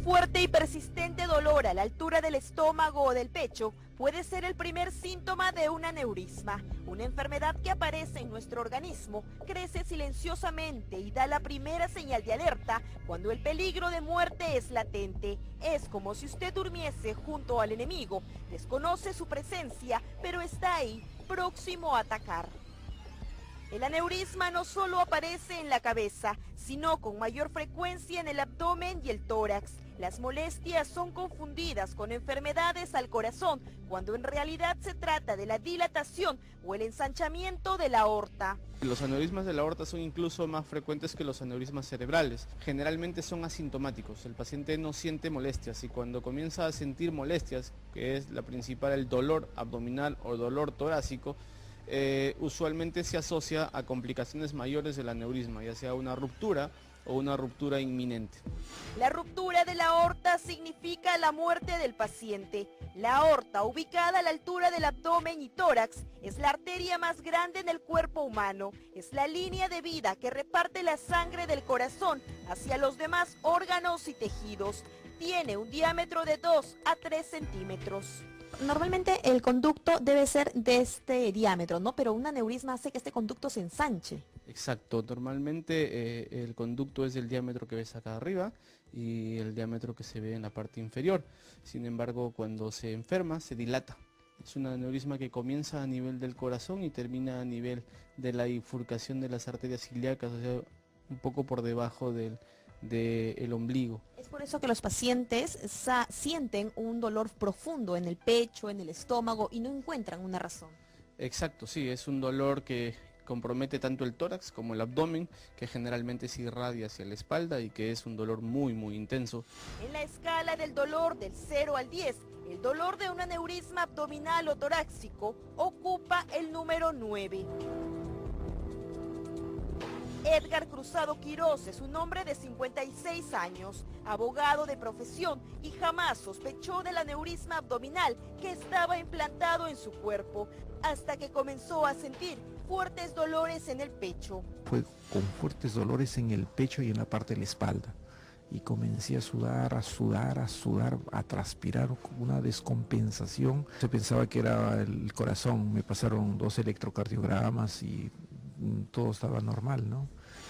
fuerte y persistente dolor a la altura del estómago o del pecho puede ser el primer síntoma de un aneurisma, una enfermedad que aparece en nuestro organismo, crece silenciosamente y da la primera señal de alerta cuando el peligro de muerte es latente. Es como si usted durmiese junto al enemigo, desconoce su presencia, pero está ahí, próximo a atacar. El aneurisma no solo aparece en la cabeza, sino con mayor frecuencia en el abdomen y el tórax. Las molestias son confundidas con enfermedades al corazón, cuando en realidad se trata de la dilatación o el ensanchamiento de la aorta. Los aneurismas de la aorta son incluso más frecuentes que los aneurismas cerebrales. Generalmente son asintomáticos, el paciente no siente molestias y cuando comienza a sentir molestias, que es la principal, el dolor abdominal o dolor torácico, usualmente se asocia a complicaciones mayores del aneurisma, ya sea una ruptura o una ruptura inminente. La ruptura de la aorta significa la muerte del paciente. La aorta, ubicada a la altura del abdomen y tórax, es la arteria más grande en el cuerpo humano. Es la línea de vida que reparte la sangre del corazón hacia los demás órganos y tejidos. Tiene un diámetro de 2 a 3 centímetros. Normalmente el conducto debe ser de este diámetro, ¿no? Pero un aneurisma hace que este conducto se ensanche. Exacto, normalmente el conducto es del diámetro que ves acá arriba y el diámetro que se ve en la parte inferior. Sin embargo, cuando se enferma, se dilata. Es un aneurisma que comienza a nivel del corazón y termina a nivel de la bifurcación de las arterias ilíacas, o sea, un poco por debajo del ombligo. Es por eso que los pacientes sienten un dolor profundo en el pecho, en el estómago y no encuentran una razón. Exacto, sí, es un dolor que compromete tanto el tórax como el abdomen, que generalmente se irradia hacia la espalda y que es un dolor muy intenso. En la escala del dolor del 0 al 10, el dolor de un aneurisma abdominal o torácico ocupa el número 9. Edgar Cruzado Quirós es un hombre de 56 años, abogado de profesión y jamás sospechó del aneurisma abdominal que estaba implantado en su cuerpo, hasta que comenzó a sentir fuertes dolores en el pecho. Fue con fuertes dolores en el pecho y en la parte de la espalda. Y comencé a sudar, a transpirar, con una descompensación. Se pensaba que era el corazón, me pasaron 2 electrocardiogramas y todo estaba normal, ¿no?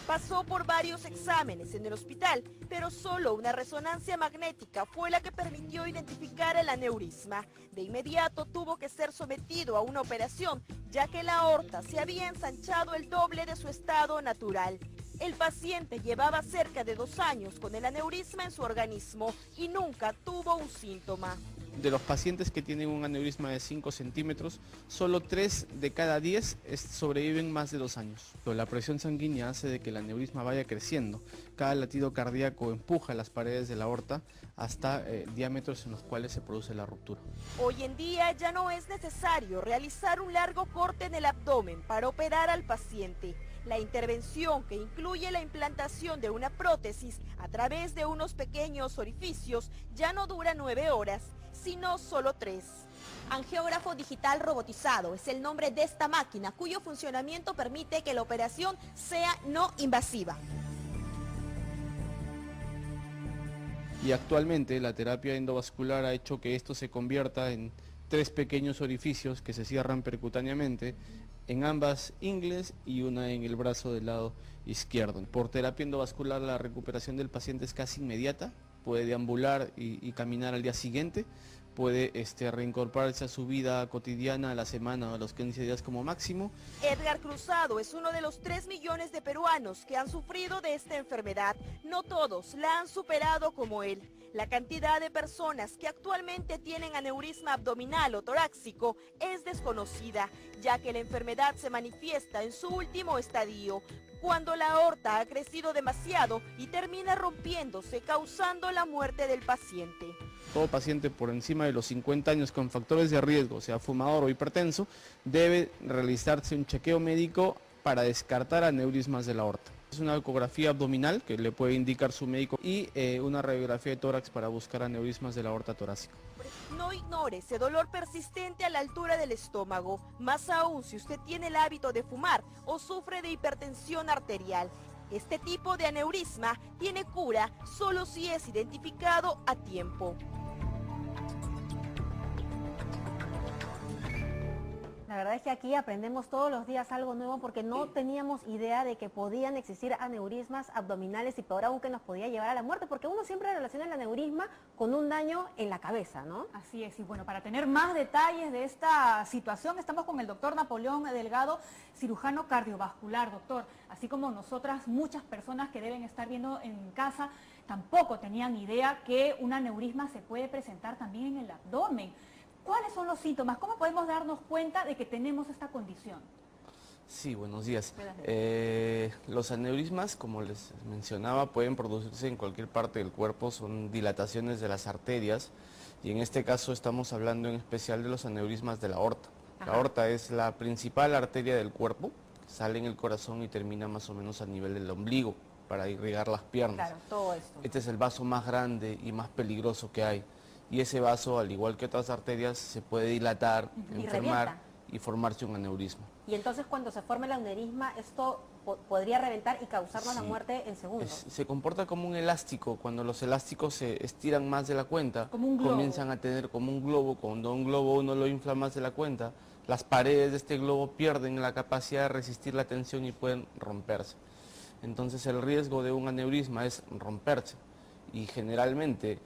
Pasó por varios exámenes en el hospital, pero solo una resonancia magnética fue la que permitió identificar el aneurisma. De inmediato tuvo que ser sometido a una operación, ya que la aorta se había ensanchado el doble de su estado natural. El paciente llevaba cerca de 2 años con el aneurisma en su organismo y nunca tuvo un síntoma. De los pacientes que tienen un aneurisma de 5 centímetros, solo 3 de cada 10 sobreviven más de 2 años. La presión sanguínea hace de que el aneurisma vaya creciendo. Cada latido cardíaco empuja las paredes de la aorta hasta diámetros en los cuales se produce la ruptura. Hoy en día ya no es necesario realizar un largo corte en el abdomen para operar al paciente. La intervención, que incluye la implantación de una prótesis a través de unos pequeños orificios, ya no dura 9 horas, sino solo 3. Angiógrafo digital robotizado es el nombre de esta máquina, cuyo funcionamiento permite que la operación sea no invasiva. Y actualmente la terapia endovascular ha hecho que esto se convierta en 3 pequeños orificios que se cierran percutáneamente en ambas ingles y una en el brazo del lado izquierdo. Por terapia endovascular la recuperación del paciente es casi inmediata, puede deambular y caminar al día siguiente, puede reincorporarse a su vida cotidiana a la semana o a los 15 días como máximo. Edgar Cruzado es uno de los 3 millones de peruanos que han sufrido de esta enfermedad. No todos la han superado como él. La cantidad de personas que actualmente tienen aneurisma abdominal o torácico es desconocida, ya que la enfermedad se manifiesta en su último estadio, cuando la aorta ha crecido demasiado y termina rompiéndose, causando la muerte del paciente. Todo paciente por encima de los 50 años con factores de riesgo, sea fumador o hipertenso, debe realizarse un chequeo médico para descartar aneurismas de la aorta. Es una ecografía abdominal que le puede indicar su médico y una radiografía de tórax para buscar aneurismas de la aorta torácica. No ignore ese dolor persistente a la altura del estómago, más aún si usted tiene el hábito de fumar o sufre de hipertensión arterial. Este tipo de aneurisma tiene cura solo si es identificado a tiempo. La verdad es que aquí aprendemos todos los días algo nuevo porque no teníamos idea de que podían existir aneurismas abdominales y peor aún que nos podía llevar a la muerte, porque uno siempre relaciona el aneurisma con un daño en la cabeza, ¿no? Así es, y bueno, para tener más detalles de esta situación estamos con el doctor Napoleón Delgado, cirujano cardiovascular, doctor. Así como nosotras, muchas personas que deben estar viendo en casa tampoco tenían idea que un aneurisma se puede presentar también en el abdomen. ¿Cuáles son los síntomas? ¿Cómo podemos darnos cuenta de que tenemos esta condición? Sí, buenos días. Los aneurismas, como les mencionaba, pueden producirse en cualquier parte del cuerpo, son dilataciones de las arterias y en este caso estamos hablando en especial de los aneurismas de la aorta. La aorta es la principal arteria del cuerpo, sale en el corazón y termina más o menos a nivel del ombligo para irrigar las piernas. Claro, todo esto. Este es el vaso más grande y más peligroso que hay. Y ese vaso, al igual que otras arterias, se puede dilatar, Y enfermar revienta. y formarse un aneurisma. Y entonces cuando se forma el aneurisma, esto podría reventar y causarnos la Sí. muerte en segundos. Se comporta como un elástico. Cuando los elásticos se estiran más de la cuenta, Como un globo. comienzan a tener como un globo. Cuando un globo uno lo infla más de la cuenta, las paredes de este globo pierden la capacidad de resistir la tensión y pueden romperse. Entonces el riesgo de un aneurisma es romperse. Y generalmente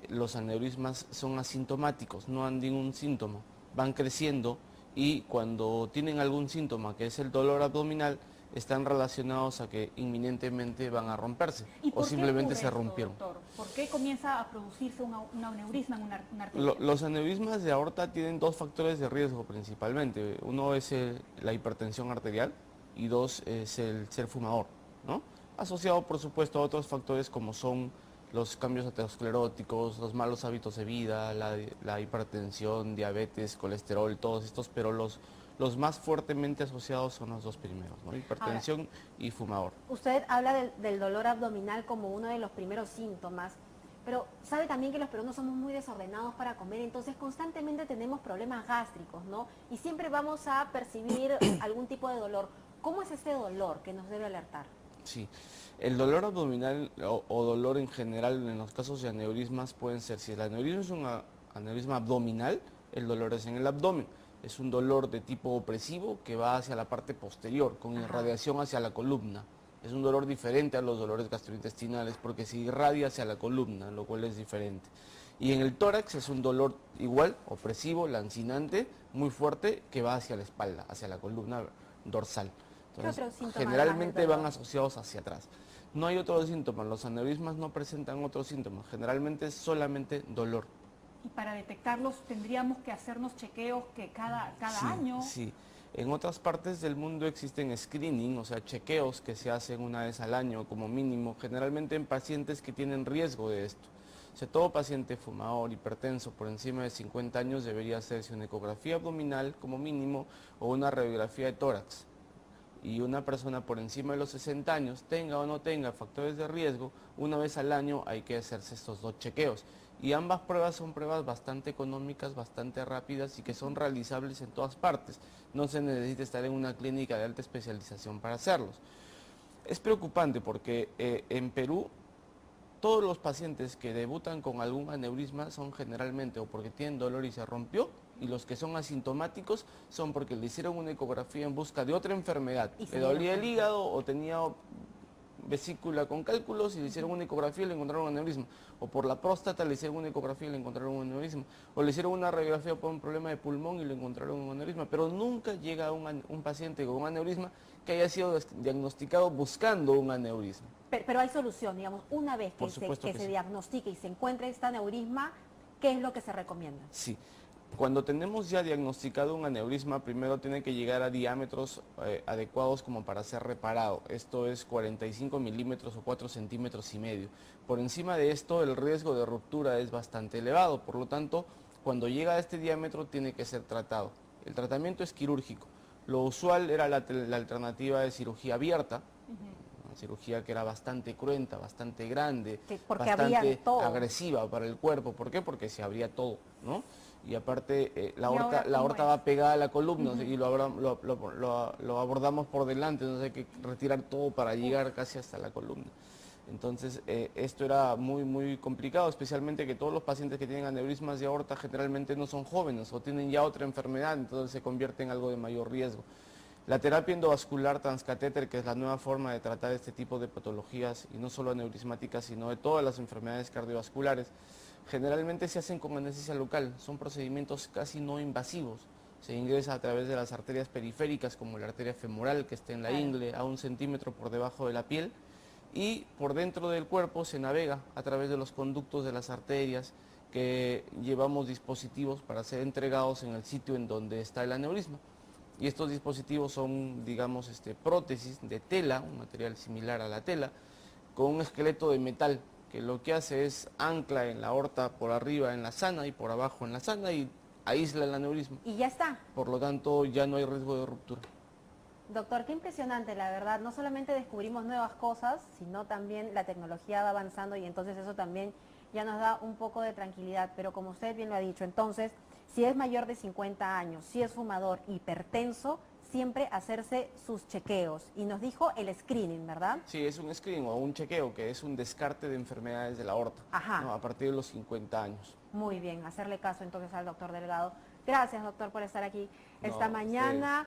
los aneurismas son asintomáticos, no dan ningún síntoma. Van creciendo y cuando tienen algún síntoma, que es el dolor abdominal, están relacionados a que inminentemente van a romperse ¿Y o por qué simplemente ocurre se esto, rompieron. doctor? ¿Por qué comienza a producirse un aneurisma en una arteria? Los aneurismas de aorta tienen dos factores de riesgo principalmente. Uno es la hipertensión arterial y dos es el ser fumador, ¿no? Asociado por supuesto a otros factores como son los cambios ateroscleróticos, los malos hábitos de vida, la hipertensión, diabetes, colesterol, todos estos, pero los más fuertemente asociados son los dos primeros, ¿no? Hipertensión y fumador. Usted habla del dolor abdominal como uno de los primeros síntomas, pero sabe también que los peruanos somos muy desordenados para comer, entonces constantemente tenemos problemas gástricos, ¿no? Y siempre vamos a percibir algún tipo de dolor. ¿Cómo es este dolor que nos debe alertar? Sí, el dolor abdominal o dolor en general en los casos de aneurismas pueden ser, si el aneurisma es un aneurisma abdominal, el dolor es en el abdomen. Es un dolor de tipo opresivo que va hacia la parte posterior, con irradiación hacia la columna. Es un dolor diferente a los dolores gastrointestinales porque se irradia hacia la columna, lo cual es diferente. Y en el tórax es un dolor igual, opresivo, lancinante, muy fuerte, que va hacia la espalda, hacia la columna dorsal. Entonces, otro síntoma generalmente además del van dolor? asociados hacia atrás. No hay otros síntomas, los aneurismas no presentan otros síntomas, generalmente es solamente dolor. Y para detectarlos tendríamos que hacernos chequeos que cada Sí, año. Sí, en otras partes del mundo existen screening, o sea, chequeos que se hacen una vez al año como mínimo, generalmente en pacientes que tienen riesgo de esto. O sea, todo paciente fumador, hipertenso, por encima de 50 años debería hacerse una ecografía abdominal como mínimo o una radiografía de tórax. Y una persona por encima de los 60 años, tenga o no tenga factores de riesgo, una vez al año hay que hacerse estos dos chequeos. Y ambas pruebas son pruebas bastante económicas, bastante rápidas y que son realizables en todas partes. No se necesita estar en una clínica de alta especialización para hacerlos. Es preocupante porque en Perú todos los pacientes que debutan con algún aneurisma son generalmente o porque tienen dolor y se rompió, y los que son asintomáticos son porque le hicieron una ecografía en busca de otra enfermedad. Y se Le dolía dieron el hígado o tenía vesícula con cálculos y le hicieron una ecografía y le encontraron un aneurisma. O por la próstata le hicieron una ecografía y le encontraron un aneurisma. O le hicieron una radiografía por un problema de pulmón y le encontraron un aneurisma. Pero nunca llega un paciente con un aneurisma que haya sido diagnosticado buscando un aneurisma. Pero hay solución, digamos, una vez que Por supuesto que se sí. diagnostique y se encuentre este aneurisma, ¿qué es lo que se recomienda? Sí. Cuando tenemos ya diagnosticado un aneurisma, primero tiene que llegar a diámetros adecuados como para ser reparado. Esto es 45 milímetros o 4 centímetros y medio. Por encima de esto, el riesgo de ruptura es bastante elevado. Por lo tanto, cuando llega a este diámetro, tiene que ser tratado. El tratamiento es quirúrgico. Lo usual era la alternativa de cirugía abierta, una cirugía que era bastante cruenta, bastante grande, Porque abrían bastante todo. agresiva para el cuerpo. ¿Por qué? Porque se abría todo, ¿no? y aparte la ¿Y ahora aorta cómo es? va pegada a la columna, o sea, y lo abordamos por delante, entonces hay que retirar todo para llegar casi hasta la columna. Entonces esto era muy complicado, especialmente que todos los pacientes que tienen aneurismas de aorta generalmente no son jóvenes o tienen ya otra enfermedad, entonces se convierte en algo de mayor riesgo. La terapia endovascular transcatéter, que es la nueva forma de tratar este tipo de patologías, y no solo aneurismáticas, sino de todas las enfermedades cardiovasculares, generalmente se hacen con anestesia local, son procedimientos casi no invasivos. Se ingresa a través de las arterias periféricas, como la arteria femoral, que está en la ingle, a 1 centímetro por debajo de la piel, y por dentro del cuerpo se navega a través de los conductos de las arterias, que llevamos dispositivos para ser entregados en el sitio en donde está el aneurisma. Y estos dispositivos son, digamos, prótesis de tela, un material similar a la tela, con un esqueleto de metal, que lo que hace es ancla en la aorta por arriba en la sana y por abajo en la sana y aísla el aneurisma. Y ya está. Por lo tanto, ya no hay riesgo de ruptura. Doctor, qué impresionante, la verdad. No solamente descubrimos nuevas cosas, sino también la tecnología va avanzando y entonces eso también ya nos da un poco de tranquilidad. Pero como usted bien lo ha dicho, entonces, si es mayor de 50 años, si es fumador, hipertenso, siempre hacerse sus chequeos. Y nos dijo el screening, ¿verdad? Sí, es un screening o un chequeo, que es un descarte de enfermedades de la aorta, Ajá. ¿no? A partir de los 50 años. Muy bien, hacerle caso entonces al doctor Delgado. Gracias, doctor, por estar aquí No, esta mañana.